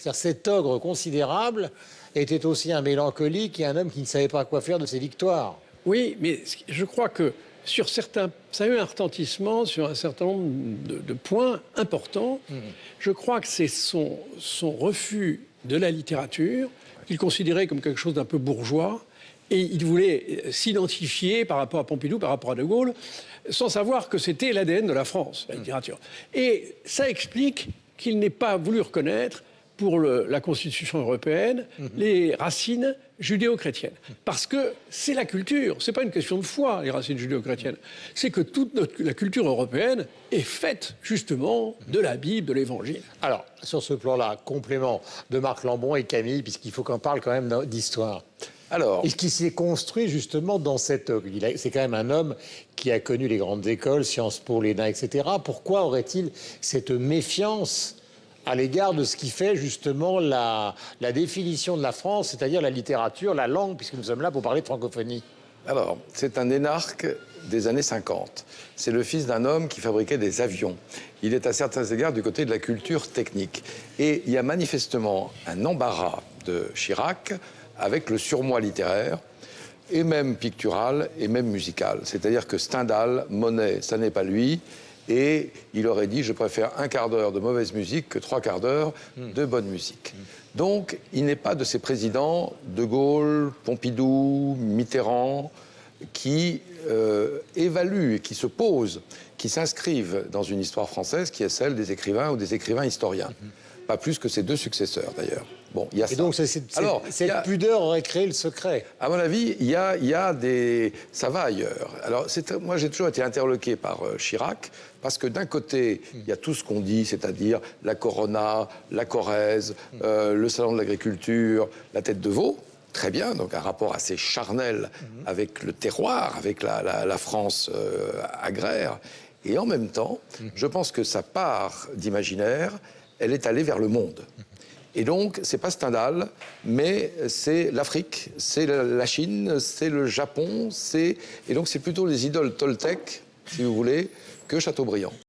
C'est-à-dire cet ogre considérable était aussi un mélancolique et un homme qui ne savait pas quoi faire de ses victoires. Oui, mais je crois que sur certains, ça a eu un retentissement sur un certain nombre de points importants. Je crois que c'est son refus de la littérature, qu'il considérait comme quelque chose d'un peu bourgeois, et il voulait s'identifier par rapport à Pompidou, par rapport à De Gaulle, sans savoir que c'était l'ADN de la France, la littérature. Et ça explique qu'il n'ait pas voulu reconnaître pour la Constitution européenne les racines judéo-chrétiennes. Parce que c'est la culture, c'est pas une question de foi, les racines judéo-chrétiennes. C'est que toute la culture européenne est faite justement de la Bible, de l'Évangile. Alors, sur ce plan-là, complément de Marc Lambron et Camille, puisqu'il faut qu'on parle quand même d'histoire. Alors, Et ce qui s'est construit justement dans cette... C'est quand même un homme qui a connu les grandes écoles, Sciences Po, l'ENA, etc. Pourquoi aurait-il cette méfiance à l'égard de ce qui fait justement la définition de la France, c'est-à-dire la littérature, la langue, puisque nous sommes là pour parler de francophonie? alors, c'est un énarque des années 50. C'est le fils d'un homme qui fabriquait des avions. Il est à certains égards du côté de la culture technique. Et il y a manifestement un embarras de Chirac avec le surmoi littéraire, et même pictural, et même musical. C'est-à-dire que Stendhal, Monet, ça n'est pas lui. Et il aurait dit, je préfère un quart d'heure de mauvaise musique que 3 quarts d'heure de bonne musique. Donc, il n'est pas de ces présidents, De Gaulle, Pompidou, Mitterrand, qui évaluent et qui se posent, qui s'inscrivent dans une histoire française qui est celle des écrivains ou des écrivains historiens. Pas plus que ses 2 successeurs, d'ailleurs. Bon, il y a ça. Et donc, cette pudeur aurait créé le secret. À mon avis, il y a des... Ça va ailleurs. Alors, moi, j'ai toujours été interloqué par Chirac, parce que d'un côté, il y a tout ce qu'on dit, c'est-à-dire la Corona, la Corrèze, le Salon de l'Agriculture, la tête de veau. Très bien, donc un rapport assez charnel avec le terroir, avec la France agraire. Et en même temps, je pense que sa part d'imaginaire, elle est allée vers le monde. Et donc, c'est pas Stendhal, mais c'est l'Afrique, c'est la Chine, c'est le Japon, et donc c'est plutôt les idoles Toltec, si vous voulez, que Chateaubriand.